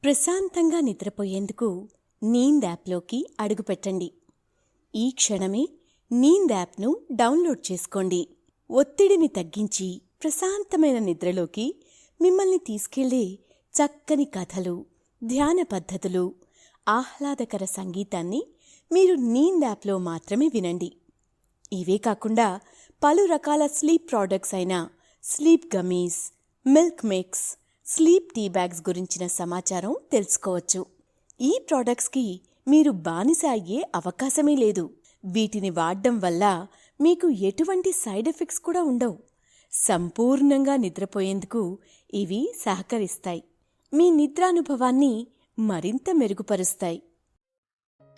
ప్రశాంతంగా నిద్రపోయేందుకు నీంద్ యాప్లోకి అడుగుపెట్టండి. ఈ క్షణమే నీంద్ యాప్ను డౌన్లోడ్ చేసుకోండి. ఒత్తిడిని తగ్గించి ప్రశాంతమైన నిద్రలోకి మిమ్మల్ని తీసుకెళ్లే చక్కని కథలు, ధ్యాన పద్ధతులు, ఆహ్లాదకర సంగీతాన్ని మీరు నీంద్ యాప్లో మాత్రమే వినండి. ఇవే కాకుండా పలు రకాల స్లీప్ ప్రోడక్ట్స్ అయిన sleep gummies, milk mix, sleep tea bags గురించిన సమాచారం తెలుసుకోవచ్చు. ఈ ప్రోడక్ట్స్కి మీరు బానిస అయ్యే అవకాశమే లేదు. వీటిని వాడడం వల్ల మీకు ఎటువంటి సైడ్ ఎఫెక్ట్స్ కూడా ఉండవు. సంపూర్ణంగా నిద్రపోయేందుకు ఇవి సహకరిస్తాయి. మీ నిద్రానుభవాన్ని మరింత మెరుగుపరుస్తాయి.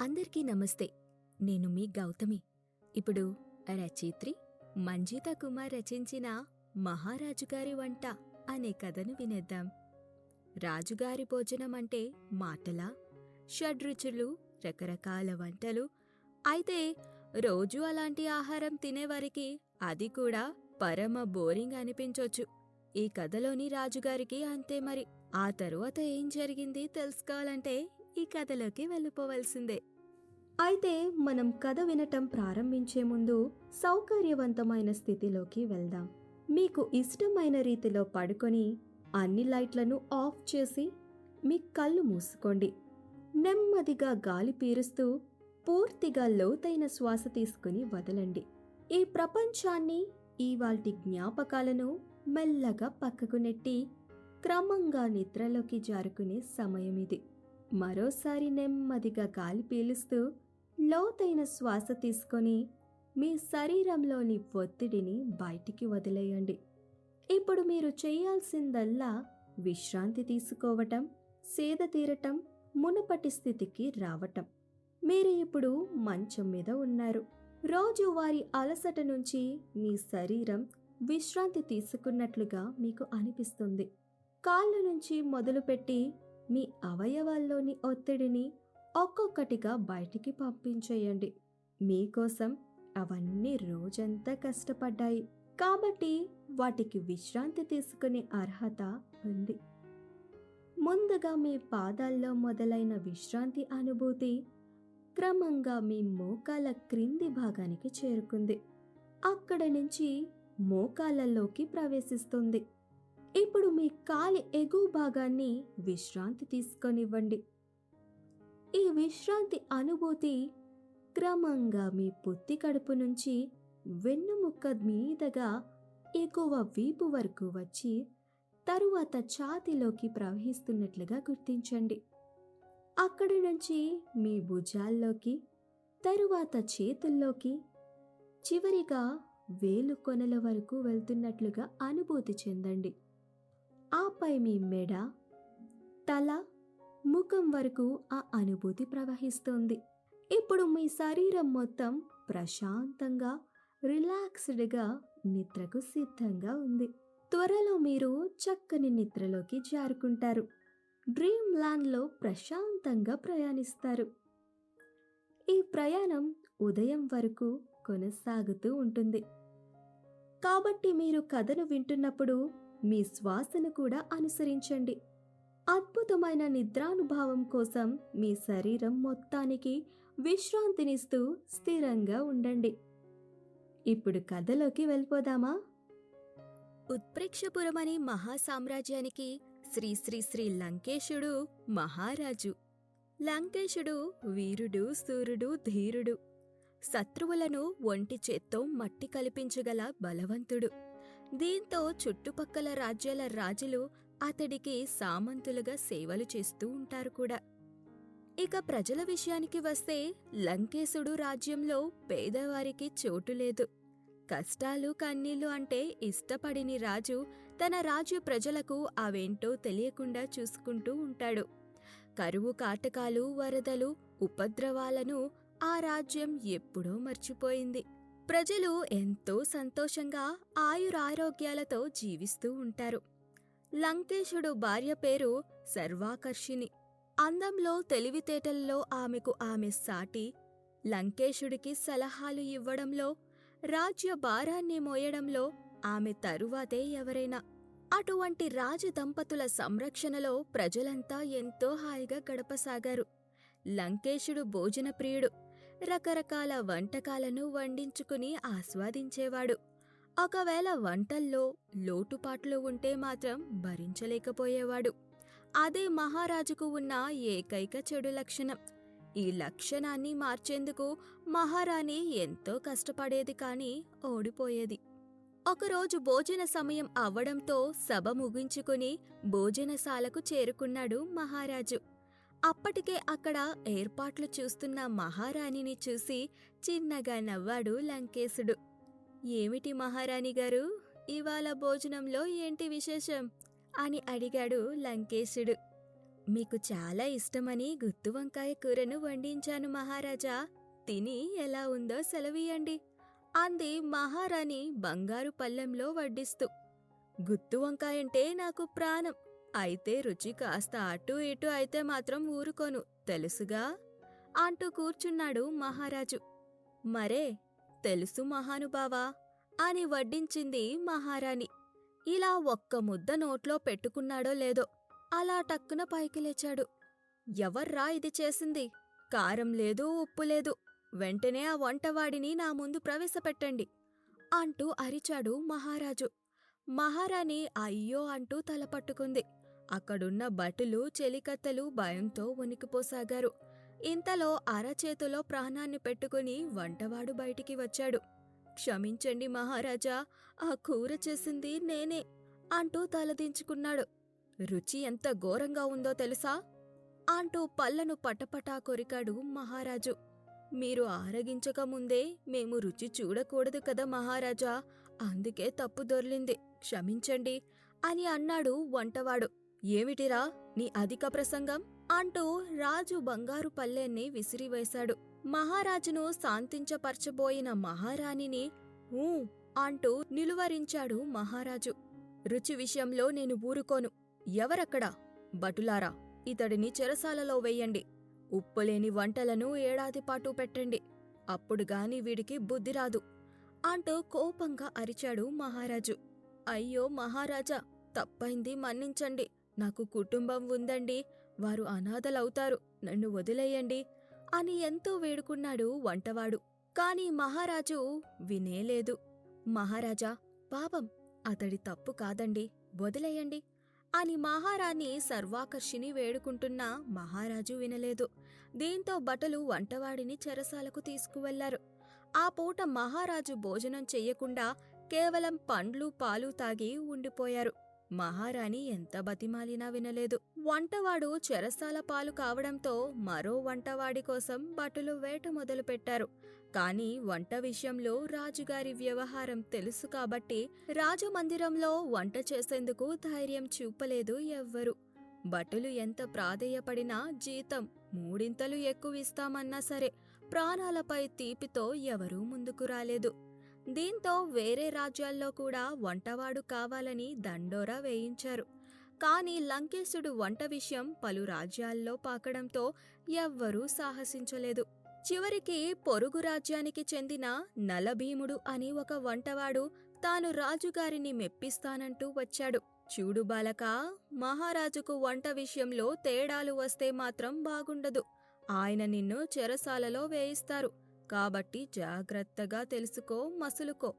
అందరికీ నమస్తే. నేను మీ గౌతమి. ఇప్పుడు రచయిత్రి మంజితా కుమార్ రచించిన మహారాజుగారి వంట అనే కథను వినేద్దాం. రాజుగారి భోజనం అంటే మాటలా? షడ్రుచులు, రకరకాల వంటలు. అయితే రోజూ అలాంటి ఆహారం తినేవారికి అది కూడా పరమ బోరింగ్ అనిపించొచ్చు. ఈ కథలోని రాజుగారికి అంతే మరి. ఆ తరువాత ఏం జరిగింది తెలుసుకోవాలంటే ఈ కథలోకి వెళ్ళిపోవలసిందే. అయితే మనం కథ వినటం ప్రారంభించే ముందు సౌకర్యవంతమైన స్థితిలోకి వెళ్దాం. మీకు ఇష్టమైన రీతిలో పడుకొని అన్ని లైట్లను ఆఫ్ చేసి మీ కళ్ళు మూసుకోండి. నెమ్మదిగా గాలి పీలుస్తూ పూర్తిగా లోతైన శ్వాస తీసుకుని వదలండి. ఈ ప్రపంచాన్ని, ఇవాల్టి జ్ఞాపకాలను మెల్లగా పక్కకు నెట్టి క్రమంగా నిద్రలోకి జారుకునే సమయం ఇది. మరోసారి నెమ్మదిగా గాలి పీలుస్తూ లోతైన శ్వాస తీసుకొని మీ శరీరంలోని ఒత్తిడిని బయటికి వదిలేయండి. ఇప్పుడు మీరు చేయాల్సిందల్లా విశ్రాంతి తీసుకోవటం, సేద తీరటం, మునుపటి స్థితికి రావటం. మీరు ఇప్పుడు మంచం మీద ఉన్నారు. రోజువారీ అలసట నుంచి మీ శరీరం విశ్రాంతి తీసుకున్నట్లుగా మీకు అనిపిస్తుంది. కాళ్ళ నుంచి మొదలుపెట్టి మీ అవయవాల్లోని ఒత్తిడిని ఒక్కొక్కటిగా బయటికి పంపించేయండి. మీకోసం అవన్నీ రోజంతా కష్టపడ్డాయి కాబట్టి వాటికి విశ్రాంతి తీసుకునే అర్హత ఉంది. ముందుగా మీ పాదాల్లో మొదలైన విశ్రాంతి అనుభూతి క్రమంగా మీ మోకాల క్రింది భాగానికి చేరుకుంది. అక్కడ నుంచి మోకాళ్ళలోకి ప్రవేశిస్తుంది. ఇప్పుడు మీ కాలి ఎగువ భాగాన్ని విశ్రాంతి తీసుకొనివ్వండి. ఈ విశ్రాంతి అనుభూతి క్రమంగా మీ పొత్తి కడుపు నుంచి వెన్నుముక్క మీదగా ఎగువ వీపు వరకు వచ్చి తరువాత ఛాతీలోకి ప్రవహిస్తున్నట్లుగా గుర్తించండి. అక్కడి నుంచి మీ భుజాల్లోకి, తరువాత చేతుల్లోకి, చివరిగా వేలు కొనల వరకు వెళ్తున్నట్లుగా అనుభూతి చెందండి. ఆపై మీ మెడ, తల, ముఖం వరకు ఆ అనుభూతి ప్రవహిస్తోంది. ఇప్పుడు మీ శరీరం మొత్తం ప్రశాంతంగా, రిలాక్స్డ్గా నిద్రకు సిద్ధంగా ఉంది. త్వరలో మీరు చక్కని నిద్రలోకి జారుకుంటారు. డ్రీమ్ ల్యాండ్లో ప్రశాంతంగా ప్రయాణిస్తారు. ఈ ప్రయాణం ఉదయం వరకు కొనసాగుతూ ఉంటుంది. కాబట్టి మీరు కథను వింటున్నప్పుడు మీ శ్వాసను కూడా అనుసరించండి. అద్భుతమైన నిద్రానుభవం కోసం మీ శరీరం మొత్తానికి విశ్రాంతినిస్తూ స్థిరంగా ఉండండి. ఇప్పుడు కథలోకి వెళ్ళిపోదామా? ఉత్ప్రేక్షపురం అనే మహాసామ్రాజ్యానికి శ్రీ శ్రీ శ్రీ లంకేశుడు మహారాజు. లంకేశుడు వీరుడు, సూర్యుడు, ధీరుడు. శత్రువులను ఒంటి చేత్తో మట్టి కల్పించగల బలవంతుడు. దీంతో చుట్టుపక్కల రాజ్యాల రాజులు అతడికి సామంతులుగా సేవలు చేస్తూ ఉంటారు కూడా. ఇక ప్రజల విషయానికి వస్తే లంకేశుడు రాజ్యంలో పేదవారికి చోటు లేదు. కష్టాలు, కన్నీళ్లు అంటే ఇష్టపడిని రాజు తన రాజ్య ప్రజలకు అవేంటో తెలియకుండా చూసుకుంటూ ఉంటాడు. కరువు కాటకాలు, వరదలు, ఉపద్రవాలను ఆ రాజ్యం ఎప్పుడో మర్చిపోయింది. ప్రజలు ఎంతో సంతోషంగా ఆయురారోగ్యాలతో జీవిస్తూ ఉంటారు. లంకేశుడు భార్య పేరు సర్వాకర్షిణి. అందంలో, తెలివితేటల్లో ఆమెకు ఆమె సాటి. లంకేశుడికి సలహాలు ఇవ్వడంలో, రాజ్య భారాన్ని మోయడంలో ఆమె తరువాతే ఎవరైనా. అటువంటి రాజదంపతుల సంరక్షణలో ప్రజలంతా ఎంతో హాయిగా గడపసాగారు. లంకేశుడు భోజనప్రియుడు. రకరకాల వంటకాలను వండించుకుని ఆస్వాదించేవాడు. ఒకవేళ వంటల్లో లోటుపాట్లు ఉంటే మాత్రం భరించలేకపోయేవాడు. అదే మహారాజుకు ఉన్న ఏకైక చెడు లక్షణం. ఈ లక్షణాన్ని మార్చేందుకు మహారాణి ఎంతో కష్టపడేది కాని ఓడిపోయేది. ఒకరోజు భోజన సమయం అవ్వడంతో సభ ముగించుకుని భోజనశాలకు చేరుకున్నాడు మహారాజు. అప్పటికే అక్కడ ఏర్పాట్లు చూస్తున్న మహారాణిని చూసి చిన్నగా నవ్వాడు లంకేశుడు. ఏమిటి మహారాణిగారు, ఇవాళ భోజనంలో ఏంటి విశేషం అని అడిగాడు లంకేశుడు. మీకు చాలా ఇష్టమని గుత్తువంకాయ కూరను వండించాను మహారాజా, తిని ఎలా ఉందో సెలవీయండి అంది మహారాణి బంగారు పళ్ళెంలో వడ్డిస్తూ. గుత్తువంకాయంటే నాకు ప్రాణం, అయితే రుచి కాస్త అటూ ఇటూ అయితే మాత్రం ఊరుకోను తెలుసుగా అంటూ కూర్చున్నాడు మహారాజు. మరే తెలుసు మహానుభావా అని వడ్డించింది మహారాణి. ఇలా ఒక్క ముద్ద నోట్లో పెట్టుకున్నాడో లేదో అలా టక్కున పైకి లేచాడు. ఎవర్రా ఇది చేసింది? కారం లేదు, ఉప్పు లేదు, వెంటనే ఆ వంటవాడిని నా ముందు ప్రవేశపెట్టండి అంటూ అరిచాడు మహారాజు. మహారాణి అయ్యో అంటూ తలపట్టుకుంది. అక్కడున్న భటులు చెలికత్తెలు భయంతో వణికిపోసాగారు. ఇంతలో అరచేతిలో ప్రాణాన్ని పెట్టుకుని వంటవాడు బయటికి వచ్చాడు. క్షమించండి మహారాజా, ఆ కూర చేసింది నేనే అంటూ తలదించుకున్నాడు. రుచి ఎంత ఘోరంగా ఉందో తెలుసా అంటూ పళ్లను పటపటా కొరికాడు మహారాజు. మీరు ఆరగించకముందే మేము రుచి చూడకూడదు కదా మహారాజా, అందుకే తప్పు దొర్లింది, క్షమించండి అని అన్నాడు వంటవాడు. ఏమిటిరా నీ అధిక ప్రసంగం అంటూ రాజు బంగారు పల్లెన్ని విసిరివేశాడు. మహారాజును శాంతించపరచబోయిన మహారాణిని ఊ అంటూ నిలువరించాడు మహారాజు. రుచి విషయంలో నేను ఊరుకోను. ఎవరక్కడా? భటులారా, ఇతడిని చెరసాలలో వెయ్యండి. ఉప్పులేని వంటలను ఏడాదిపాటు పెట్టండి, అప్పుడుగాని వీడికి బుద్ధిరాదు అంటూ కోపంగా అరిచాడు మహారాజు. అయ్యో మహారాజా, తప్పైంది మన్నించండి, నాకు కుటుంబం ఉందండి, వారు అనాథలవుతారు, నన్ను వదిలేయండి అని ఎంతో వేడుకున్నాడు వంటవాడు. కాని మహారాజు వినేలేదు. మహారాజా, పాపం, అతడి తప్పు కాదండి, వదిలేయండి అని మహారాణి సర్వాకర్షిని వేడుకుంటున్నా మహారాజు వినలేదు. దీంతో భటులు వంటవాడిని చెరసాలకు తీసుకువెళ్లారు. ఆ పూట మహారాజు భోజనం చెయ్యకుండా కేవలం పండ్లు పాలు తాగి ఉండిపోయారు. మహారాణి ఎంత బతిమాలినా వినలేదు. వంటవాడు చెరసాల పాలు కావడంతో మరో వంటవాడి కోసం భటులు వేట మొదలుపెట్టారు. కాని వంట విషయంలో రాజుగారి వ్యవహారం తెలుసు కాబట్టి రాజమందిరంలో వంట చేసేందుకు ధైర్యం చూపలేదు ఎవ్వరు. భటులు ఎంత ప్రాధేయపడినా జీతం మూడింతలు ఎక్కువిస్తామన్నా సరే ప్రాణాలపై తీపితో ఎవరూ ముందుకు రాలేదు. దీంతో వేరే రాజ్యాల్లో కూడా వంటవాడు కావాలని దండోరా వేయించారు. కాని లంకేశుడు వంట విషయం పలు రాజ్యాల్లో పాకడంతో ఎవ్వరూ సాహసించలేదు. చివరికి పొరుగు రాజ్యానికి చెందిన నలభీముడు అని ఒక వంటవాడు తాను రాజుగారిని మెప్పిస్తానంటూ వచ్చాడు. చూడు బాలకా, మహారాజుకు వంట విషయంలో తేడాలు వస్తే మాత్రం బాగుండదు. ఆయన నిన్ను చెరసాలలో వేయిస్తారు, కాబట్టి జాగ్రత్తగా తెలుసుకో, మసులుకో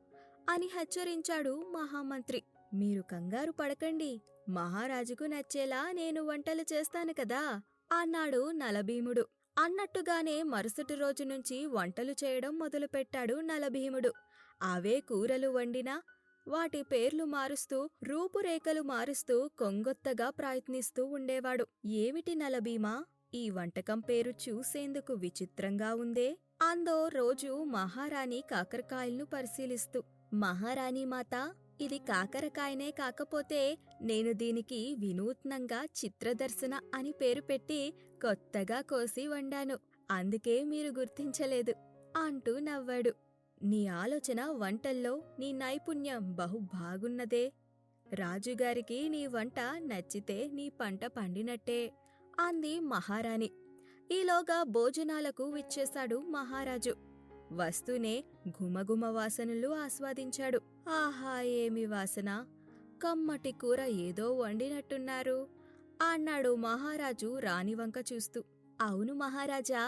అని హెచ్చరించాడు మహామంత్రి. మీరు కంగారు పడకండి, మహారాజుకు నచ్చేలా నేను వంటలు చేస్తాను కదా అన్నాడు నలభీముడు. అన్నట్టుగానే మరుసటి రోజు నుంచి వంటలు చేయడం మొదలుపెట్టాడు నలభీముడు. అవే కూరలు వండినా వాటి పేర్లు మారుస్తూ రూపురేఖలు మారుస్తూ కొంగొత్తగా ప్రయత్నిస్తూ ఉండేవాడు. ఏమిటి నలభీమా, ఈ వంటకం పేరు చూసేందుకు విచిత్రంగా ఉందే అందో రోజు మహారాణి కాకరకాయలను పరిశీలిస్తూ. మహారాణి మాత, ఇది కాకరకాయనే కాకపోతే నేను దీనికి వినూత్నంగా చిత్రదర్శన అని పేరు పెట్టి కొత్తగా కోసి వండాను, అందుకే మీరు గుర్తించలేదు అంటూ నవ్వాడు. నీ ఆలోచన వంటల్లో నీ నైపుణ్యం బహు బాగున్నదే. రాజుగారికి నీ వంట నచ్చితే నీ పంట పండినట్టే అంది మహారాణి. ఈలోగా భోజనాలకు విచ్చేశాడు మహారాజు. వస్తూనే ఘుమఘుమ వాసనలు ఆస్వాదించాడు. ఆహా, ఏమి వాసన! కమ్మటి కూర ఏదో వండినట్టున్నారు అన్నాడు మహారాజు రాణివంక చూస్తూ. అవును మహారాజా,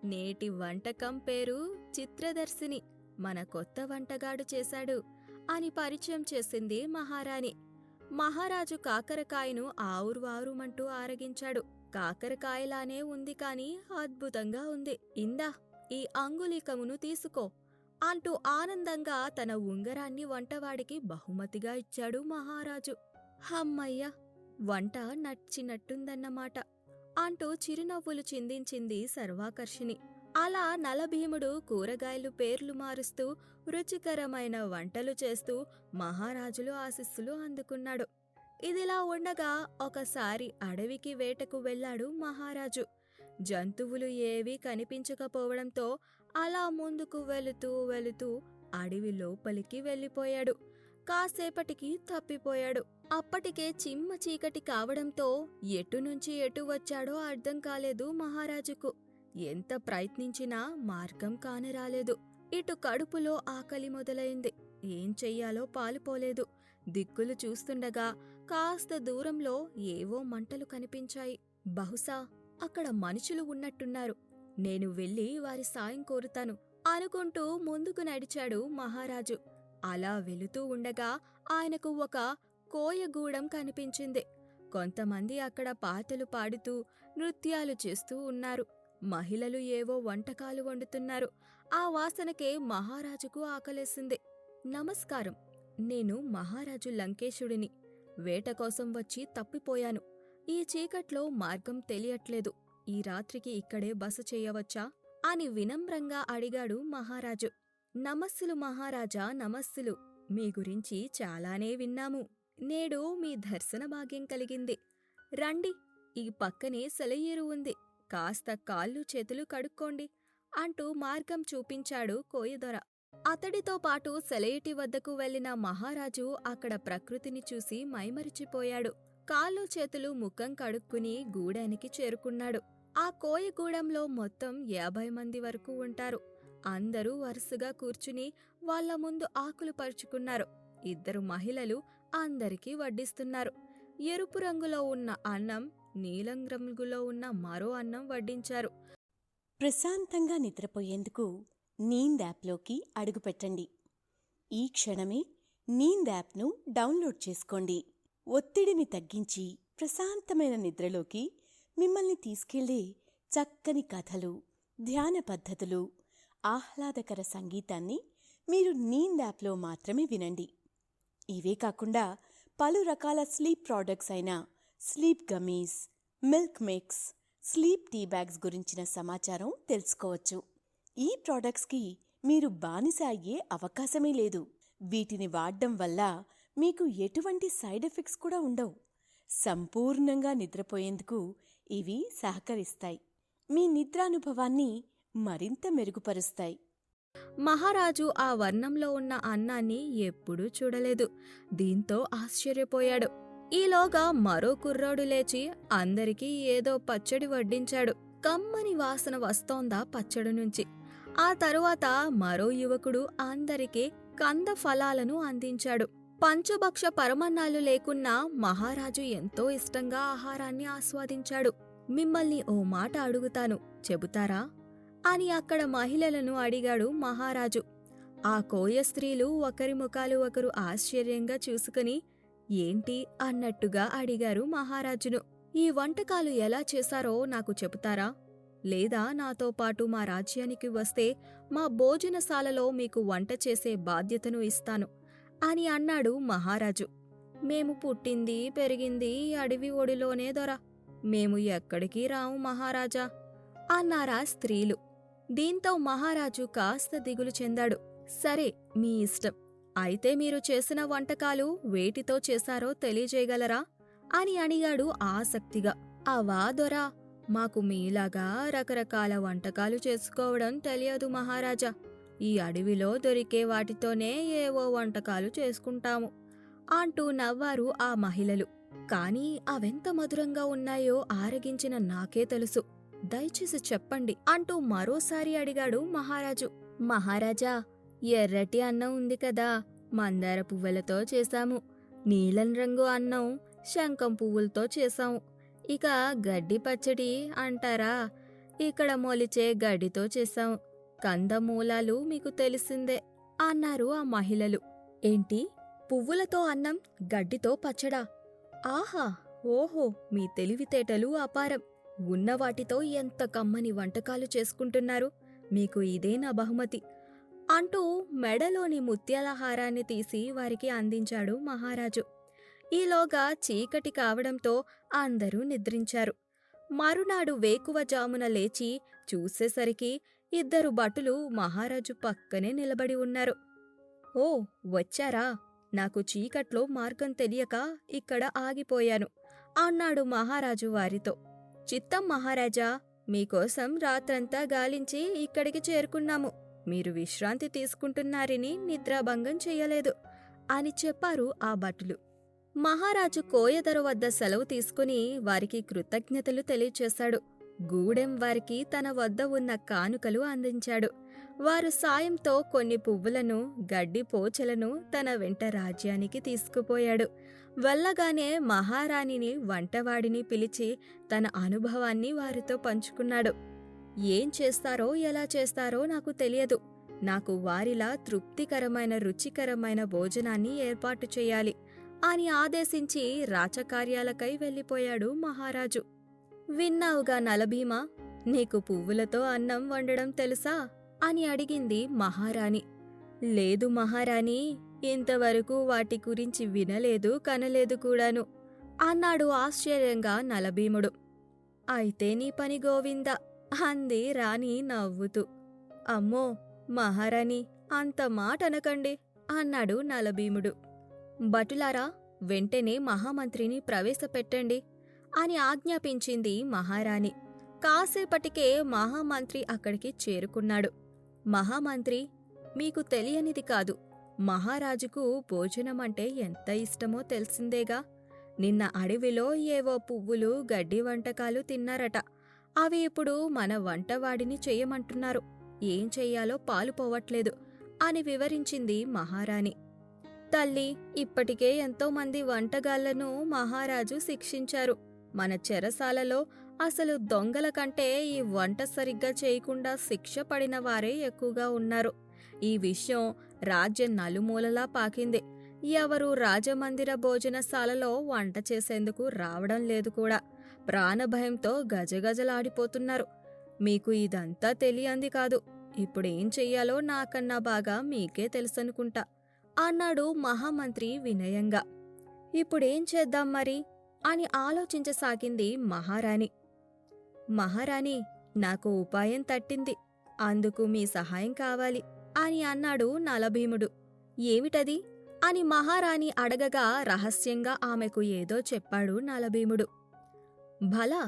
నేటి వంటకం పేరు చిత్రదర్శిని, మన కొత్త వంటగాడు చేశాడు అని పరిచయం చేసింది మహారాణి. మహారాజు కాకరకాయను ఆవురువారుమంటూ ఆరగించాడు. కాకరకాయలానే ఉంది కాని అద్భుతంగా ఉంది, ఇందా ఈ అంగుళీకమును తీసుకో అంటూ ఆనందంగా తన ఉంగరాన్ని వంటవాడికి బహుమతిగా ఇచ్చాడు మహారాజు. హమ్మయ్య, వంట నచ్చినట్టుందన్నమాట అంటూ చిరునవ్వులు చిందించింది సర్వాకర్షిణి. అలా నలభీముడు కూరగాయలు పేర్లు మారుస్తూ రుచికరమైన వంటలు చేస్తూ మహారాజులు ఆశీస్సులు అందుకున్నాడు. ఇదిలా ఉండగా ఒకసారి అడవికి వేటకు వెళ్లాడు మహారాజు. జంతువులు ఏవీ కనిపించకపోవడంతో అలా ముందుకు వెళుతూ అడవి లోపలికి వెళ్ళిపోయాడు. కాసేపటికి తప్పిపోయాడు. అప్పటికే చిమ్మ చీకటి కావడంతో ఎటునుంచి ఎటు వచ్చాడో అర్థం కాలేదు మహారాజుకు. ఎంత ప్రయత్నించినా మార్గం కానరాలేదు. ఇటు కడుపులో ఆకలి మొదలైంది. ఏం చెయ్యాలో పాలుపోలేదు. దిక్కులు చూస్తుండగా కాస్త దూరంలో ఏవో మంటలు కనిపించాయి. బహుశా అక్కడ మనుషులు ఉన్నట్టున్నారు, నేను వెళ్ళి వారి సాయం కోరుతాను అనుకుంటూ ముందుకు నడిచాడు మహారాజు. అలా వెళుతూ ఉండగా ఆయనకు ఒక కోయగూడెం కనిపించింది. కొంతమంది అక్కడ పాటలు పాడుతూ నృత్యాలు చేస్తూ ఉన్నారు. మహిళలు ఏవో వంటకాలు వండుతున్నారు. ఆ వాసనకే మహారాజుకు ఆకలేసింది. నమస్కారం, నేను మహారాజు లంకేశుడిని. వేట కోసం వచ్చి తప్పిపోయాను. ఈ చీకట్లో మార్గం తెలియట్లేదు. ఈ రాత్రికి ఇక్కడే బస చేయవచ్చా అని వినమ్రంగా అడిగాడు మహారాజు. నమస్సులు మహారాజా, నమస్సులు. మీ గురించి చాలానే విన్నాము. నేడు మీ దర్శన భాగ్యం కలిగింది. రండి, ఈ పక్కనే సెలయేరు ఉంది. కాస్త కాళ్ళు చేతులు కడుక్కోండి అంటూ మార్గం చూపించాడు కోయదొర. అతడితో పాటు సెలయేటి వద్దకు వెళ్లిన మహారాజు అక్కడ ప్రకృతిని చూసి మైమరిచిపోయాడు. కాళ్ళు చేతులు ముఖం కడుక్కుని గూడానికి చేరుకున్నాడు. ఆ కోయగూడెంలో మొత్తం 50 మంది వరకు ఉంటారు. అందరూ వరుసగా కూర్చుని వాళ్ల ముందు ఆకులు పరుచుకున్నారు. 2 మహిళలు అందరికీ వడ్డిస్తున్నారు. ఎరుపు రంగులో ఉన్న అన్నం, నీలం రంగులో ఉన్న మరో అన్నం వడ్డించారు. ప్రశాంతంగా నిద్రపోయేందుకు నీంద్ యాప్లోకి అడుగుపెట్టండి. ఈ క్షణమే నీంద్ యాప్ను డౌన్లోడ్ చేసుకోండి. ఒత్తిడిని తగ్గించి ప్రశాంతమైన నిద్రలోకి మిమ్మల్ని తీసుకెళ్లే చక్కని కథలు, ధ్యాన పద్ధతులు, ఆహ్లాదకర సంగీతాన్ని మీరు నీంద్ యాప్లో మాత్రమే వినండి. ఇవే కాకుండా పలు రకాల స్లీప్ ప్రోడక్ట్స్ అయిన sleep gummies, milk mix, sleep tea bags గురించిన సమాచారం తెలుసుకోవచ్చు. ఈ ప్రోడక్ట్స్కి మీరు బానిస అయ్యే అవకాశమే లేదు. వీటిని వాడడం వల్ల మీకు ఎటువంటి సైడ్ ఎఫెక్ట్స్ కూడా ఉండవు. సంపూర్ణంగా నిద్రపోయేందుకు ఇవి సహకరిస్తాయి. మీ నిద్రానుభవాన్ని మరింత మెరుగుపరుస్తాయి. మహారాజు ఆ వర్ణంలో ఉన్న అన్నాన్ని ఎప్పుడూ చూడలేదు. దీంతో ఆశ్చర్యపోయాడు. ఈలోగా మరో కుర్రాడు లేచి అందరికీ ఏదో పచ్చడి వడ్డించాడు. కమ్మని వాసన వస్తోందా పచ్చడి నుంచి. ఆ తరువాత మరో యువకుడు అందరికీ కంద ఫలాలను అందించాడు. పంచభక్ష పరమన్నాలు లేకున్నా మహారాజు ఎంతో ఇష్టంగా ఆహారాన్ని ఆస్వాదించాడు. మిమ్మల్ని ఓ మాట అడుగుతాను, చెబుతారా అని అక్కడ మహిళలను అడిగాడు మహారాజు. ఆ కోయ స్త్రీలు ఒకరి ముఖాలు ఒకరు ఆశ్చర్యంగా చూసుకుని ఏంటి అన్నట్టుగా అడిగారు మహారాజును. ఈ వంటకాలు ఎలా చేశారో నాకు చెబుతారా? లేదా నాతో పాటు మా రాజ్యానికి వస్తే మా భోజనశాలలో మీకు వంట చేసే బాధ్యతను ఇస్తాను అని అన్నాడు మహారాజు. మేము పుట్టింది పెరిగింది అడవి ఒడిలోనే దొర, మేము ఎక్కడికి రాము మహారాజా అన్నారా స్త్రీలు. దీంతో మహారాజు కాస్త దిగులు చెందాడు. సరే, మీ ఇష్టం. అయితే మీరు చేసిన వంటకాలు వేటితో చేశారో తెలియజేయగలరా అని అడిగాడు ఆసక్తిగా. అవా దొరా, మాకు మీలాగా రకరకాల వంటకాలు చేసుకోవడం తెలియదు మహారాజా. ఈ అడవిలో దొరికే వాటితోనే ఏవో వంటకాలు చేసుకుంటాము అంటూ నవ్వారు ఆ మహిళలు. కాని అవెంత మధురంగా ఉన్నాయో ఆరగించిన నాకే తెలుసు. దయచేసి చెప్పండి అంటూ మరోసారి అడిగాడు మహారాజు. మహారాజా, ఎర్రటి అన్నం ఉంది కదా, మందార పువ్వులతో చేశాము. నీలం రంగు అన్నం శంఖం పువ్వులతో చేశాం. ఇక గడ్డి పచ్చడి అంటారా, ఇక్కడ మొలిచే గడ్డితో చేశాం. కందమూలాలు మీకు తెలిసిందే అన్నారు ఆ మహిళలు. ఏంటి, పువ్వులతో అన్నం, గడ్డితో పచ్చడా? ఆహా, ఓహో, మీ తెలివితేటలు అపారం. ఉన్నవాటితో ఎంత కమ్మని వంటకాలు చేసుకుంటున్నారు. మీకు ఇదే నా బహుమతి అంటూ మెడలోని ముత్యాల హారాన్ని తీసి వారికి అందించాడు మహారాజు. ఈలోగా చీకటి కావడంతో అందరూ నిద్రించారు. మరునాడు వేకువజామున లేచి చూసేసరికి 2 భటులు మహారాజు పక్కనే నిలబడి ఉన్నారు. ఓ, వచ్చారా? నాకు చీకట్లో మార్గం తెలియక ఇక్కడ ఆగిపోయాను అన్నాడు మహారాజు వారితో. చిత్తం మహారాజా, మీకోసం రాత్రంతా గాలించి ఇక్కడికి చేరుకున్నాము. మీరు విశ్రాంతి తీసుకుంటున్నారని నిద్రాభంగం చెయ్యలేదు అని చెప్పారు ఆ భటులు. మహారాజు కోయదొర వద్ద సెలవు తీసుకుని వారికి కృతజ్ఞతలు తెలియచేశాడు. గూడెం వారికి తన వద్ద ఉన్న కానుకలు అందించాడు. వారు సాయంతో కొన్ని పువ్వులను, గడ్డి పోచలను తన వెంట రాజ్యానికి తీసుకుపోయాడు. వెళ్ళగానే మహారాణిని, వంటవాడిని పిలిచి తన అనుభవాన్ని వారితో పంచుకున్నాడు. ఏం చేస్తారో, ఎలా చేస్తారో నాకు తెలియదు. నాకు వారిలా తృప్తికరమైన, రుచికరమైన భోజనాన్ని ఏర్పాటు చెయ్యాలి అని ఆదేశించి రాచకార్యాలకై వెళ్ళిపోయాడు మహారాజు. విన్నావుగా నలభీమా, నీకు పువ్వులతో అన్నం వండడం తెలుసా అని అడిగింది మహారాణి. లేదు మహారాణి, ఇంతవరకు వాటి గురించి వినలేదు, కనలేదు కూడాను అన్నాడు ఆశ్చర్యంగా నలభీముడు. అయితే నీ పని గోవిందా అంది రాణి నవ్వుతూ. అమ్మో మహారాణి, అంత మాట అనకండి అన్నాడు నలభీముడు. భటులారా, వెంటనే మహామంత్రిని ప్రవేశపెట్టండి అని ఆజ్ఞాపించింది మహారాణి. కాసేపటికే మహామంత్రి అక్కడికి చేరుకున్నాడు. మహామంత్రి, మీకు తెలియనిది కాదు, మహారాజుకు భోజనమంటే ఎంత ఇష్టమో తెలిసిందేగా. నిన్న అడవిలో ఏవో పువ్వులు, గడ్డి వంటకాలు తిన్నారట. అవి ఇప్పుడు మన వంటవాడిని చెయ్యమంటున్నారు. ఏం చెయ్యాలో పాలుపోవట్లేదు అని వివరించింది మహారాణి. తల్లి, ఇప్పటికే ఎంతోమంది వంటగాళ్లను మహారాజు శిక్షించారు. మన చెరసాలలో అసలు దొంగల కంటే ఈ వంట సరిగ్గా చేయకుండా శిక్ష పడిన వారే ఎక్కువగా ఉన్నారు. ఈ విషయం రాజ్యం నలుమూలలా పాకింది. ఎవరూ రాజమందిర భోజనశాలలో వంట చేసేందుకు రావడం లేదు కూడా. ప్రాణభయంతో గజగజలాడిపోతున్నారు. మీకు ఇదంతా తెలియంది కాదు. ఇప్పుడేం చెయ్యాలో నాకన్నా బాగా మీకే తెలుసనుకుంటా అన్నాడు మహామంత్రి వినయంగా. ఇప్పుడేం చేద్దాం మరి అని ఆలోచించసాగింది మహారాణి. మహారాణి, నాకు ఉపాయం తట్టింది, అందుకు మీ సహాయం కావాలి అని అన్నాడు నలభీముడు. ఏమిటది అని మహారాణి అడగగా రహస్యంగా ఆమెకు ఏదో చెప్పాడు నలభీముడు. భలా,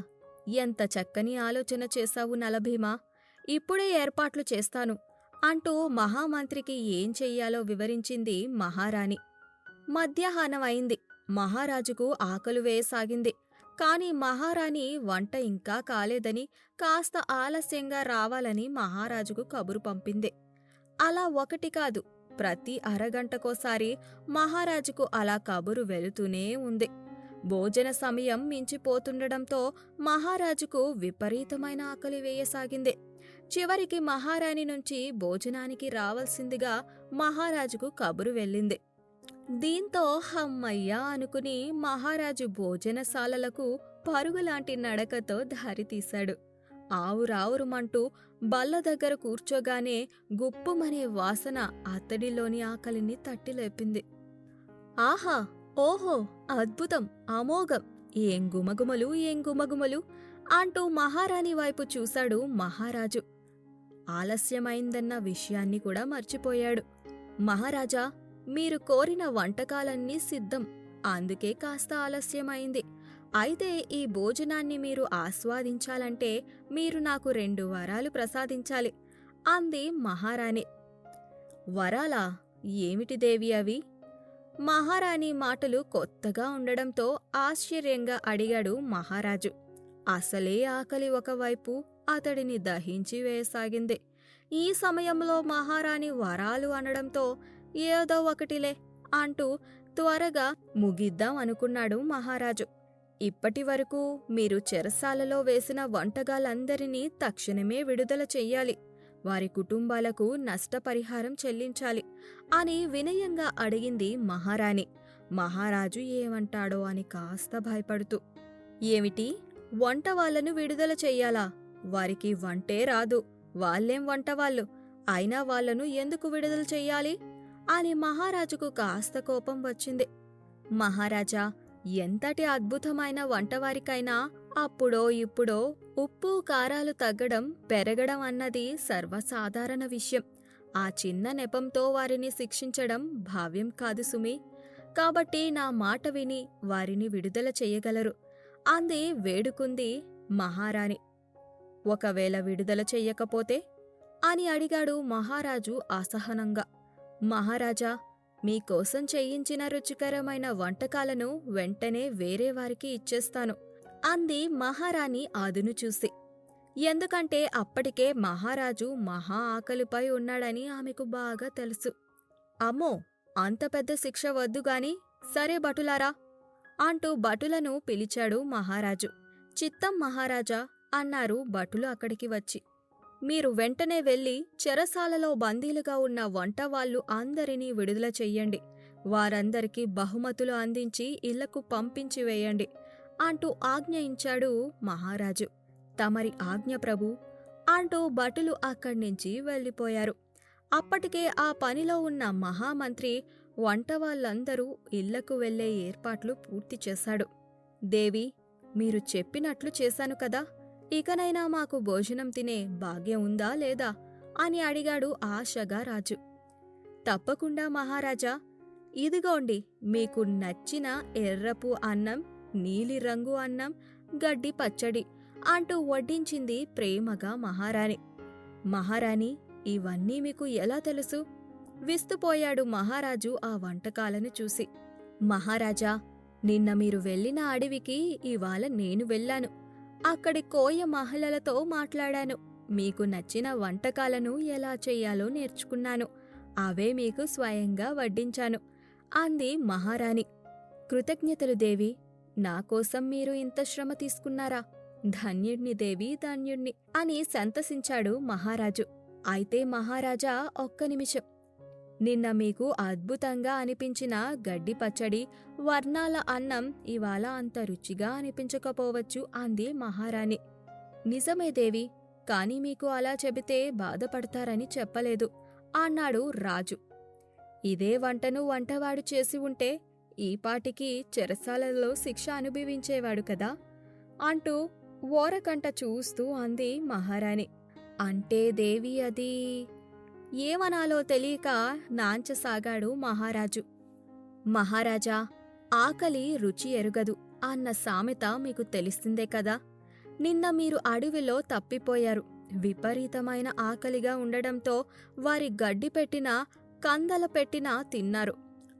ఎంత చక్కని ఆలోచన చేశావు నలభీమా, ఇప్పుడే ఏర్పాట్లు చేస్తాను అంటూ మహామంత్రికి ఏం చెయ్యాలో వివరించింది మహారాణి. మధ్యాహ్నం అయింది. మహారాజుకు ఆకలి వేయసాగింది. కాని మహారాణి వంట ఇంకా కాలేదని, కాస్త ఆలస్యంగా రావాలని మహారాజుకు కబురు పంపింది. అలా ఒకటి కాదు, ప్రతి అరగంటకోసారి మహారాజుకు అలా కబురు వెళుతూనే ఉంది. భోజన సమయం మించిపోతుండడంతో మహారాజుకు విపరీతమైన ఆకలి వేయసాగింది. చివరికి మహారాణి నుంచి భోజనానికి రావాల్సిందిగా మహారాజుకు కబురు వెళ్ళింది. దీంతో హమ్మయ్యా అనుకుని మహారాజు భోజనశాలలకు పరుగులాంటి నడకతో దారితీశాడు. ఆవురావురుమంటూ బల్ల దగ్గర కూర్చోగానే గుప్పుమనే వాసన అతడిలోని ఆకలిని తట్టిలేపింది. ఆహా, ఓహో, అద్భుతం, అమోఘం, ఏం గుమగుమలు, ఏం గుమగుమలు అంటూ మహారాణి వైపు చూశాడు మహారాజు. ఆలస్యమైందన్న విషయాన్ని కూడా మర్చిపోయాడు. మహారాజా, మీరు కోరిన వంటకాలన్నీ సిద్ధం, అందుకే కాస్త ఆలస్యమైంది. అయితే ఈ భోజనాన్ని మీరు ఆస్వాదించాలంటే మీరు నాకు 2 వరాలు ప్రసాదించాలి అంది మహారాణి. వరాలా? ఏమిటి దేవి అవి? మహారాణి మాటలు కొత్తగా ఉండడంతో ఆశ్చర్యంగా అడిగాడు మహారాజు. అసలే ఆకలి ఒకవైపు అతడిని దహించి వేయసాగింది. ఈ సమయంలో మహారాణి వరాలు అనడంతో ఏదో ఒకటిలే అంటూ త్వరగా ముగిద్దాం అనుకున్నాడు మహారాజు. ఇప్పటి వరకు మీరు చెరసాలలో వేసిన వంటగాళ్ళందరినీ తక్షణమే విడుదల చెయ్యాలి. వారి కుటుంబాలకు నష్టపరిహారం చెల్లించాలి అని వినయంగా అడిగింది మహారాణి. మహారాజు ఏమంటాడో అని కాస్త భయపడుతూ, ఏమిటి, వంట వాళ్ళను విడుదల చెయ్యాలా? వారికి వంటే రాదు, వాళ్ళేం వంటవాళ్ళు, అయినా వాళ్లను ఎందుకు విడుదల చెయ్యాలి అని మహారాజుకు కాస్త కోపం వచ్చింది. మహారాజా, ఎంతటి అద్భుతమైన వంటవారికైనా అప్పుడో ఇప్పుడో ఉప్పు కారాలు తగ్గడం పెరగడం అన్నది సర్వసాధారణ విషయం. ఆ చిన్న నెపంతో వారిని శిక్షించడం భావ్యం కాదు సుమి. కాబట్టి నా మాట విని వారిని విడుదల చెయ్యగలరు అంది వేడుకుంది మహారాణి. ఒకవేళ విడుదల చెయ్యకపోతే అని అడిగాడు మహారాజు అసహనంగా. మహారాజా, మీకోసం చేయించిన రుచికరమైన వంటకాలను వెంటనే వేరే వారికి ఇచ్చేస్తాను అంది మహారాణి ఆదును చూసి. ఎందుకంటే అప్పటికే మహారాజు మహా ఆకలిపై ఉన్నాడని ఆమెకు బాగా తెలుసు. అమ్మో, అంత పెద్ద శిక్ష వద్దుగాని, సరే భటులారా అంటూ భటులను పిలిచాడు మహారాజు. చిత్తం మహారాజా అన్నారు భటులు అక్కడికి వచ్చి. మీరు వెంటనే వెళ్ళి చెరసాలలో బందీలుగా ఉన్న వంటవాళ్లు అందరినీ విడుదల చెయ్యండి. వారందరికీ బహుమతులు అందించి ఇళ్లకు పంపించి వేయండి అంటూ ఆజ్ఞయించాడు మహారాజు. తమరి ఆజ్ఞ ప్రభు అంటూ భటులు అక్కడ్నించి వెళ్ళిపోయారు. అప్పటికే ఆ పనిలో ఉన్న మహామంత్రి వంటవాళ్ళందరూ ఇళ్లకు వెళ్లే ఏర్పాట్లు పూర్తి చేశాడు. దేవి, మీరు చెప్పినట్లు చేశాను కదా, ఇకనైనా మాకు భోజనం తినే భాగ్యం ఉందా లేదా అని అడిగాడు ఆశగా రాజు. తప్పకుండా మహారాజా, ఇదిగోండి మీకు నచ్చిన ఎర్రపు అన్నం, నీలిరంగు అన్నం, గడ్డి పచ్చడి అంటూ వడ్డించింది ప్రేమగా మహారాణి. మహారాణి, ఇవన్నీ మీకు ఎలా తెలుసు? విస్తుపోయాడు మహారాజు ఆ వంటకాలను చూసి. మహారాజా, నిన్న మీరు వెళ్ళిన అడవికి ఇవాళ నేను వెళ్ళాను. అక్కడి కోయ మహిళలతో మాట్లాడాను. మీకు నచ్చిన వంటకాలను ఎలా చెయ్యాలో నేర్చుకున్నాను. అవే మీకు స్వయంగా వడ్డించాను అంది మహారాణి. కృతజ్ఞతలు దేవి, నాకోసం మీరు ఇంత శ్రమ తీసుకున్నారా? ధన్యుణ్ణి దేవి, ధన్యుణ్ణి అని సంతసించాడు మహారాజు. అయితే మహారాజా, ఒక్క నిమిషం. నిన్న మీకు అద్భుతంగా అనిపించిన గడ్డి పచ్చడి, వర్ణాల అన్నం ఇవాళ అంత రుచిగా అనిపించకపోవచ్చు అంది మహారాణి. నిజమే దేవి, కాని మీకు అలా చెబితే బాధపడతారని చెప్పలేదు అన్నాడు రాజు. ఇదే వంటను వంటవాడు చేసి ఉంటే ఈపాటికి చెరసాలలో శిక్ష అనుభవించేవాడు కదా అంటూ ఓరకంట చూస్తూ అంది మహారాణి. అంటే దేవి, అది ఏమనాలో తెలియక నాంచసాగాడు మహారాజు. మహారాజా, ఆకలి రుచి ఎరుగదు అన్న సామెత మీకు తెలిసిందే కదా. నిన్న మీరు అడవిలో తప్పిపోయారు. విపరీతమైన ఆకలిగా ఉండడంతో వారి గడ్డి పెట్టినా కందల పెట్టినా తిన్నారు.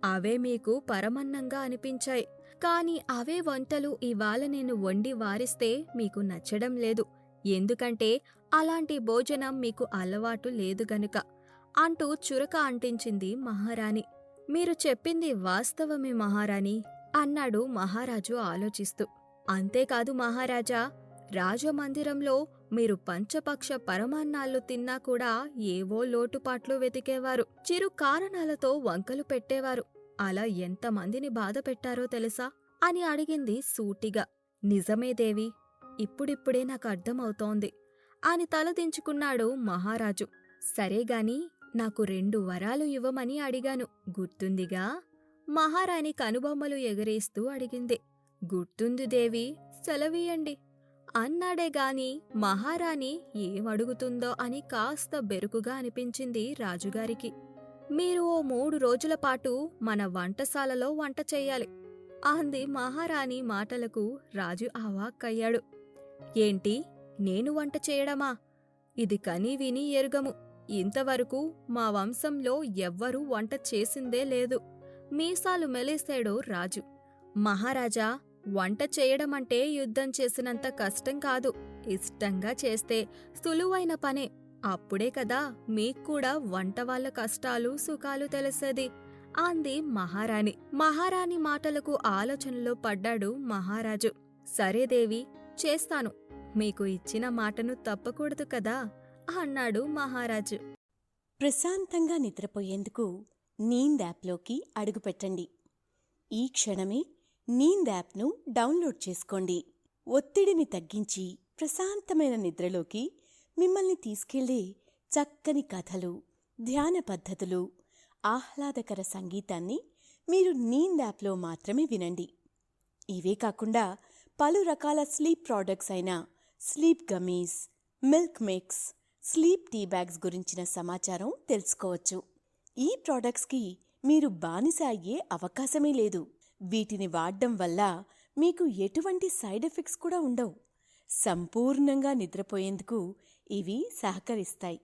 అవే మీకు పరమన్నంగా అనిపించాయి. కాని అవే వంటలు ఇవాళ నేను వండి వారిస్తే మీకు నచ్చడం లేదు. ఎందుకంటే అలాంటి భోజనం మీకు అలవాటు లేదు గనుక అంటూ చురక అంటించింది మహారాణి. మీరు చెప్పింది వాస్తవమే మహారాణి అన్నాడు మహారాజు ఆలోచిస్తూ. అంతేకాదు మహారాజా, రాజమందిరంలో మీరు పంచపక్ష పరమాన్నాళ్ళు తిన్నా కూడా ఏవో లోటుపాట్లు వెతికేవారు. చిరు కారణాలతో వంకలు పెట్టేవారు. అలా ఎంతమందిని బాధ పెట్టారో తెలుసా అని అడిగింది సూటిగా. నిజమే దేవి, ఇప్పుడిప్పుడే నాకు అర్థమవుతోంది అని తలదించుకున్నాడు మహారాజు. సరేగాని నాకు 2 వరాలు ఇవ్వమని అడిగాను, గుర్తుందిగా? మహారాణి కనుబొమ్మలు ఎగరేస్తూ అడిగింది. గుర్తుంది దేవి, సెలవీయండి అన్నాడేగాని మహారాణి ఏమడుగుతుందో అని కాస్త బెరుకుగా అనిపించింది రాజుగారికి. మీరు ఓ 3 రోజులపాటు మన వంటశాలలో వంట చెయ్యాలి అంది మహారాణి మాటలకు రాజు అవాక్కయ్యాడు. ఏంటి, నేను వంట చేయడమా? ఇది కనీ విని ఎరుగము. ఇంతవరకు మా వంశంలో ఎవ్వరూ వంట చేసిందే లేదు మీసాలు మెలేశాడు రాజు. మహారాజా, వంట చేయడమంటే యుద్ధం చేసినంత కష్టం కాదు. ఇష్టంగా చేస్తే సులువైన పనే. అప్పుడే కదా మీక్కూడా వంట వాళ్ళ కష్టాలు సుఖాలు తెలిసేది అంది మహారాణి. మహారాణి మాటలకు ఆలోచనలో పడ్డాడు మహారాజు. సరే దేవి, చేస్తాను. మీకు ఇచ్చిన మాటను తప్పకూడదు కదా అన్నాడు మహారాజు. ప్రశాంతంగా నిద్రపోయేందుకు నీంద్ యాప్లోకి అడుగుపెట్టండి. ఈ క్షణమే నీంద్ యాప్ను డౌన్లోడ్ చేసుకోండి. ఒత్తిడిని తగ్గించి ప్రశాంతమైన నిద్రలోకి మిమ్మల్ని తీసుకెళ్లే చక్కని కథలు, ధ్యాన పద్ధతులు, ఆహ్లాదకర సంగీతాన్ని మీరు నీంద్ యాప్లో మాత్రమే వినండి. ఇవే కాకుండా పలు రకాల స్లీప్ ప్రోడక్ట్స్ అయిన sleep gummies, milk mix, sleep tea bags గురించిన సమాచారం తెలుసుకోవచ్చు. ఈ ప్రోడక్ట్స్కి మీరు బానిస అయ్యే అవకాశమే లేదు. వీటిని వాడడం వల్ల మీకు ఎటువంటి సైడ్ ఎఫెక్ట్స్ కూడా ఉండవు. సంపూర్ణంగా నిద్రపోయేందుకు ఇవి సహకరిస్తాయి.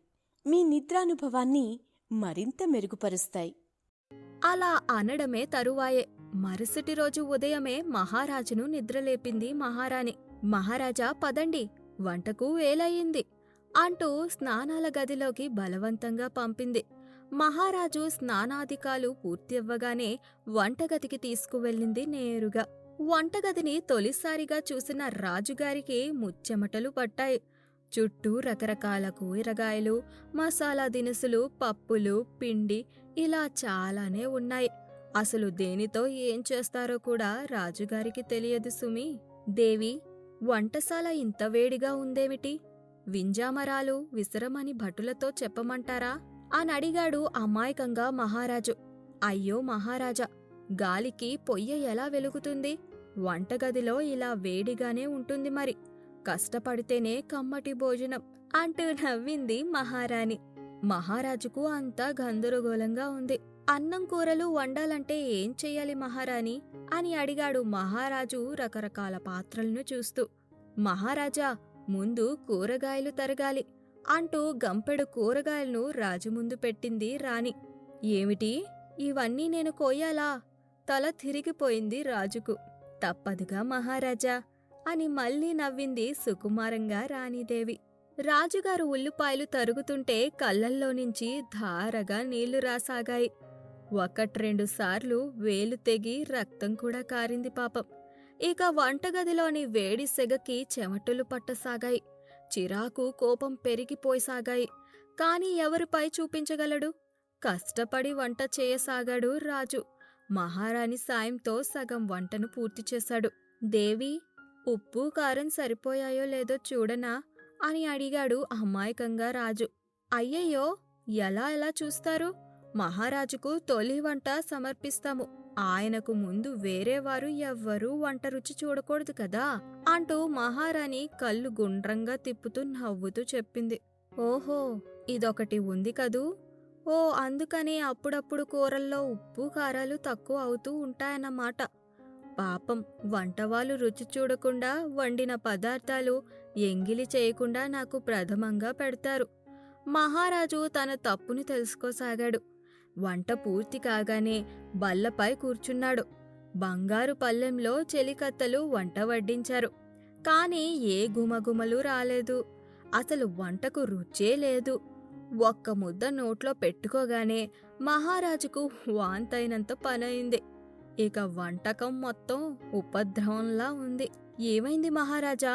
మీ నిద్రానుభవాన్ని మరింత మెరుగుపరుస్తాయి. అలా అనడమే తరువాయే మరుసటి రోజు ఉదయమే మహారాజును నిద్రలేపింది మహారాణి. మహారాజా, పదండి, వంటకు వేలయ్యింది అంటూ స్నానాల గదిలోకి బలవంతంగా పంపింది. మహారాజు స్నానాధికాలు పూర్తివ్వగానే వంటగదికి తీసుకువెళ్ళింది నేరుగా. వంటగదిని తొలిసారిగా చూసిన రాజుగారికి ముచ్చెమటలు పట్టాయి. చుట్టూ రకరకాల కూరగాయలు, మసాలా దినుసులు, పప్పులు, పిండి ఇలా చాలానే ఉన్నాయి. అసలు దేనితో ఏం చేస్తారో కూడా రాజుగారికి తెలియదు సుమి. దేవి, వంటశాల ఇంత వేడిగా ఉందేమిటి? వింజామరాలు విసరమని భటులతో చెప్పమంటారా అని అడిగాడు అమాయకంగా మహారాజు. అయ్యో మహారాజా, గాలికి పొయ్య ఎలా వెలుగుతుంది? వంటగదిలో ఇలా వేడిగానే ఉంటుంది మరి. కష్టపడితేనే కమ్మటి భోజనం అంటూ నవ్వింది మహారాణి. మహారాజుకు అంతా గందరగోళంగా ఉంది. అన్నం కూరలు వండాలంటే ఏం చెయ్యాలి మహారాణి అని అడిగాడు మహారాజు రకరకాల పాత్రలను చూస్తూ. మహారాజా, ముందు కూరగాయలు తరగాలి అంటూ గంపెడు కూరగాయలను రాజు ముందు పెట్టింది రాణి. ఏమిటి, ఇవన్నీ నేను కోయాలా? తల తిరిగిపోయింది రాజుకు. తప్పదుగా మహారాజా అని మళ్ళీ నవ్వింది సుకుమారంగా రాణీదేవి. రాజుగారు ఉల్లిపాయలు తరుగుతుంటే కళ్ళల్లో నుంచి ధారగా నీళ్లు రాసాగాయి. 1-2 సార్లు వేలు తెగి రక్తం కూడా కారింది పాపం. ఇక వంటగదిలోని వేడి సెగకి చెమటలు పట్టసాగాయి. చిరాకు, కోపం పెరిగిపోసాగాయి. కాని ఎవరిపై చూపించగలడు? కష్టపడి వంట చేయసాగాడు రాజు. మహారాణి సాయంతో సగం వంటను పూర్తి చేశాడు. దేవి, ఉప్పు కారం సరిపోయాయో లేదో చూడనా అని అడిగాడు అమాయకంగా రాజు. అయ్యయ్యో, ఎలా చూస్తారు? మహారాజుకు తొలి వంట సమర్పిస్తాము. ఆయనకు ముందు వేరేవారు ఎవ్వరూ వంట రుచి చూడకూడదు కదా అంటూ మహారాణి కళ్ళు గుండ్రంగా తిప్పుతూ నవ్వుతూ చెప్పింది. ఓహో, ఇదొకటి ఉంది కదూ. ఓ, అందుకని అప్పుడప్పుడు కూరల్లో ఉప్పు కారాలు తక్కువ అవుతూ ఉంటాయన్నమాట. పాపం, వంటవాళ్ళు రుచి చూడకుండా వండిన పదార్థాలు ఎంగిలి చేయకుండా నాకు ప్రథమంగా పెడతారు. మహారాజు తన తప్పుని తెలుసుకోసాగాడు. వంట పూర్తి కాగానే బల్లపై కూర్చున్నాడు. బంగారు పల్లెంలో చెలికత్తలు వంట వడ్డించారు. కాని ఏ గుమగుమలు రాలేదు. అసలు వంటకు రుచే లేదు. ఒక్క ముద్ద నోట్లో పెట్టుకోగానే మహారాజుకు వాంతైనంత పనయింది. ఇక వంటకం మొత్తం ఉపద్రవంలా ఉంది. ఏమైంది మహారాజా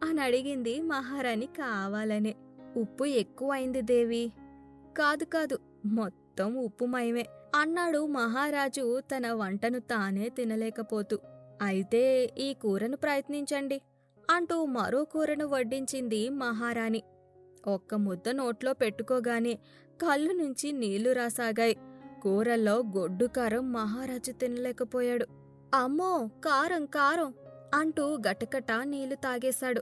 అని అడిగింది మహారాణి కావాలనే. ఉప్పు ఎక్కువైంది దేవి. కాదు, మొత్తం ఉప్పుమయమే అన్నాడు మహారాజు తన వంటను తానే తినలేకపోతూ. అయితే ఈ కూరను ప్రయత్నించండి అంటూ మరో కూరను వడ్డించింది మహారాణి. ఒక్క ముద్ద నోట్లో పెట్టుకోగానే కళ్ళు నుంచి నీళ్లు రాసాగాయి. కూరల్లో గొడ్డు కారం మహారాజు తినలేకపోయాడు. అమ్మో, కారం అంటూ గటగట నీళ్లు తాగేశాడు.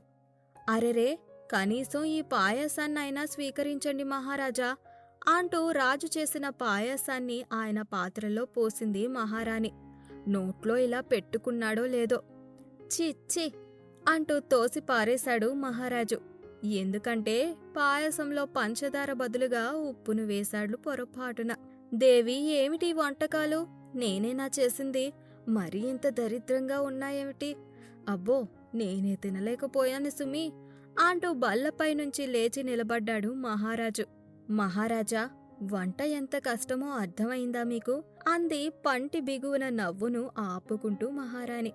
అరెరే, కనీసం ఈ పాయసాన్నైనా స్వీకరించండి మహారాజా అంటూ రాజు చేసిన పాయసాన్ని ఆయన పాత్రలో పోసింది మహారాణి. నోట్లో ఇలా పెట్టుకున్నాడో లేదో. ఛీ అంటూ తోసి పారేశాడు మహారాజు. ఎందుకంటే పాయసంలో పంచదార బదులుగా ఉప్పును వేశాడు పొరపాటున. దేవి, ఏమిటి వంటకాలు? నేనేనా చేసింది? మరీ ఇంత దరిద్రంగా ఉన్నాయేమిటి? అబ్బో, నేనే తినలేకపోయాను సుమి అంటూ బల్లపై నుంచి లేచి నిలబడ్డాడు మహారాజు. మహారాజా, వంట ఎంత కష్టమో అర్థమైందా మీకు? అంది పంటి బిగువున నవ్వును ఆపుకుంటూ మహారాణి.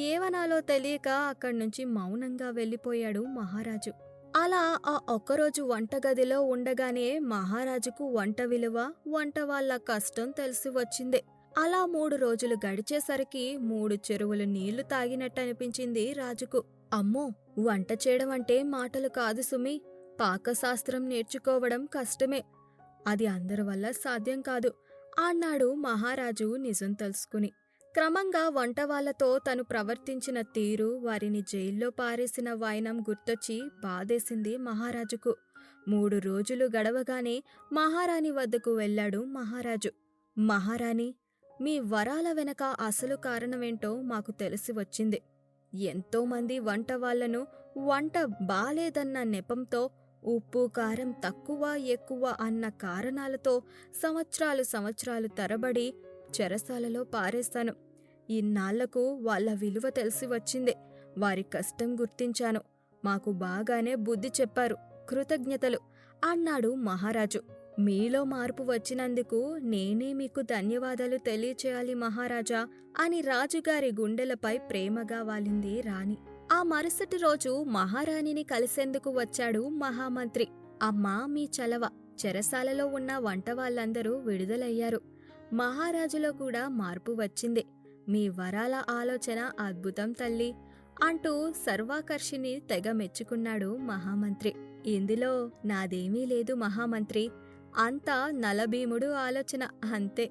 ఏవనాలో తెలియక అక్కడ్నుంచి మౌనంగా వెళ్ళిపోయాడు మహారాజు. అలా ఆ ఒక్కరోజు వంటగదిలో ఉండగానే మహారాజుకు వంట విలువ, వంట వాళ్ళ కష్టం తెలిసి వచ్చింది. అలా 3 రోజులు గడిచేసరికి 3 చెరువులు నీళ్లు తాగినట్టనిపించింది రాజుకు. అమ్మో, వంట చేయడం అంటే మాటలు కాదు సుమి. పాకశాస్త్రం నేర్చుకోవడం కష్టమే. అది అందరి వల్ల సాధ్యం కాదు అన్నాడు మహారాజు నిజం తెలుసుకుని. క్రమంగా వంటవాళ్లతో తను ప్రవర్తించిన తీరు, వారిని జైల్లో పారేసిన వైనం గుర్తొచ్చి బాధేసింది మహారాజుకు. 3 రోజులు గడవగానే మహారాణి వద్దకు వెళ్ళాడు మహారాజు. మహారాణి, మీ వరాల వెనక అసలు కారణమేంటో మాకు తెలిసి వచ్చింది. ఎంతోమంది వంటవాళ్లను వంట బాలేదన్న నెపంతో, ఉప్పు కారం తక్కువ ఎక్కువ అన్న కారణాలతో సంవత్సరాలు తరబడి చెరసాలలో పారేస్తాను. ఇన్నాళ్లకు వాళ్ళ విలువ తెలిసి వచ్చింది. వారి కష్టం గుర్తించాను. మాకు బాగానే బుద్ధి చెప్పారు. కృతజ్ఞతలు అన్నాడు మహారాజు. మీలో మార్పు వచ్చినందుకు నేనే మీకు ధన్యవాదాలు తెలియచేయాలి మహారాజా అని రాజుగారి గుండెలపై ప్రేమగా వాలింది రాణి. ఆ మరుసటి రోజు మహారాణిని కలిసేందుకు వచ్చాడు మహామంత్రి. అమ్మా, మీ చలవ. చెరసాలలో ఉన్న వంటవాళ్లందరూ విడుదలయ్యారు. మహారాజులో కూడా మార్పు వచ్చింది. మీ వరాల ఆలోచన అద్భుతం తల్లి అంటూ సర్వాకర్షిని తెగ మెచ్చుకున్నాడు మహామంత్రి. ఇందులో నాదేమీ లేదు మహామంత్రి, అంతా నలభీముడు ఆలోచన అంతే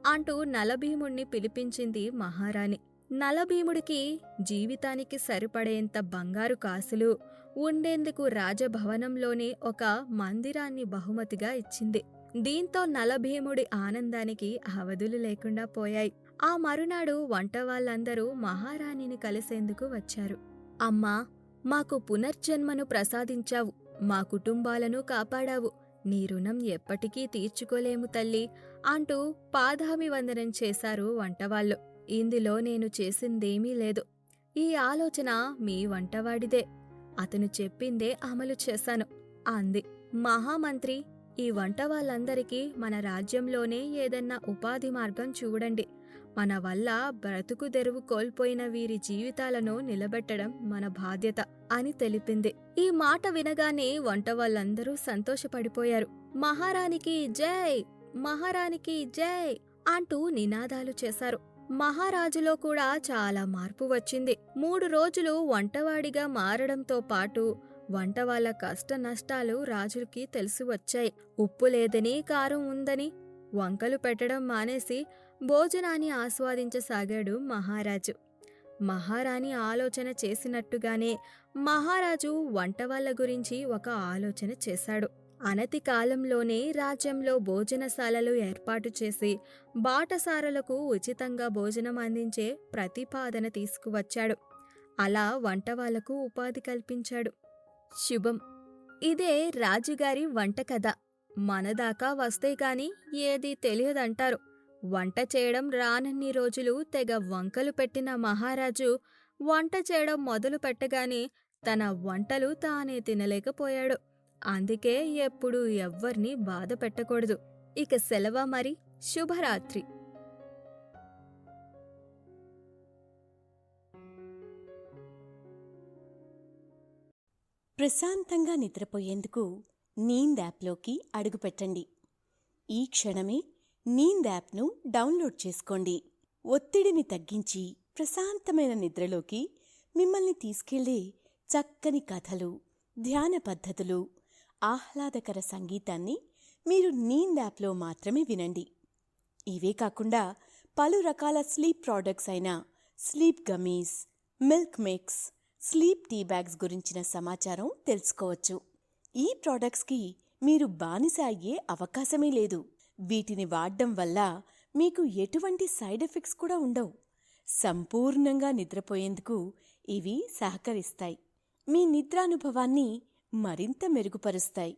అంటూ నలభీముణ్ణి పిలిపించింది మహారాణి. నలభీముడికి జీవితానికి సరిపడేంత బంగారు కాసులు, ఉండేందుకు రాజభవనంలోనే ఒక మందిరాన్ని బహుమతిగా ఇచ్చింది. దీంతో నలభీముడి ఆనందానికి అవధులు లేకుండా పోయాయి. ఆ మరునాడు వంటవాళ్లందరూ మహారాణిని కలిసేందుకు వచ్చారు. అమ్మా, మాకు పునర్జన్మను ప్రసాదించావు. మా కుటుంబాలను కాపాడావు. నీ రుణం ఎప్పటికీ తీర్చుకోలేము తల్లి అంటూ పాదాభివందనం చేశారు వంటవాళ్లు. ఇందులో నేను చేసిందేమీ లేదు. ఈ ఆలోచన మీ వంటవాడిదే. అతను చెప్పిందే అమలు చేశాను అంది. మహామంత్రి, ఈ వంటవాళ్ళందరికీ మన రాజ్యంలోనే ఏదన్నా ఉపాధి మార్గం చూడండి. మన వల్ల బ్రతుకు తెరువు కోల్పోయిన వీరి జీవితాలను నిలబెట్టడం మన బాధ్యత అని తెలిపింది. ఈ మాట వినగానే వంటవాళ్ళందరూ సంతోషపడిపోయారు. మహారాణికి జై, మహారాణికి జై అంటూ నినాదాలు చేశారు. మహారాజులో కూడా చాలా మార్పు వచ్చింది. 3 రోజులు వంటవాడిగా మారడంతో పాటు వంటవాళ్ల కష్ట నష్టాలు రాజుకి తెలిసి వచ్చాయి. ఉప్పు లేదని, కారం ఉందని వంకలు పెట్టడం మానేసి భోజనాన్ని ఆస్వాదించసాగాడు మహారాజు. మహారాణి ఆలోచన చేసినట్టుగానే మహారాజు వంటవాళ్ల గురించి ఒక ఆలోచన చేశాడు. అనతి కాలంలోనే రాజ్యంలో భోజనశాలలు ఏర్పాటు చేసి బాటసారులకు ఉచితంగా భోజనం అందించే ప్రతిపాదన తీసుకువచ్చాడు. అలా వంటవాళ్లకు ఉపాధి కల్పించాడు. శుభం. ఇదే రాజుగారి వంట కథ. మనదాకా వస్తే కాని ఏదీ తెలియదంటారు. వంట చేయడం రానన్ని రోజులు తెగ వంకలు పెట్టిన మహారాజు వంట చేయడం మొదలు పెట్టగానే తన వంటలు తానే తినలేకపోయాడు. అందుకే ఎప్పుడూ ఎవ్వర్నీ బాధ పెట్టకూడదు. ఇక సెలవా మరి. శుభరాత్రి. ప్రశాంతంగా నిద్రపోయేందుకు నీంద్ యాప్లోకి అడుగుపెట్టండి. ఈ క్షణమే నీంద్ యాప్ను డౌన్లోడ్ చేసుకోండి. ఒత్తిడిని తగ్గించి ప్రశాంతమైన నిద్రలోకి మిమ్మల్ని తీసుకెళ్లే చక్కని కథలు, ధ్యాన పద్ధతులు, ఆహ్లాదకర సంగీతాన్ని మీరు నీంద్ యాప్లో మాత్రమే వినండి. ఇవే కాకుండా పలు రకాల స్లీప్ ప్రోడక్ట్స్ అయిన sleep gummies, milk mix, sleep tea bags గురించిన సమాచారం తెలుసుకోవచ్చు. ఈ ప్రోడక్ట్స్కి మీరు బానిస అయ్యే అవకాశమే లేదు. వీటిని వాడడం వల్ల మీకు ఎటువంటి సైడ్ ఎఫెక్ట్స్ కూడా ఉండవు. సంపూర్ణంగా నిద్రపోయేందుకు ఇవి సహకరిస్తాయి. మీ నిద్రానుభవాన్ని మరింత మెరుగుపరుస్తాయి.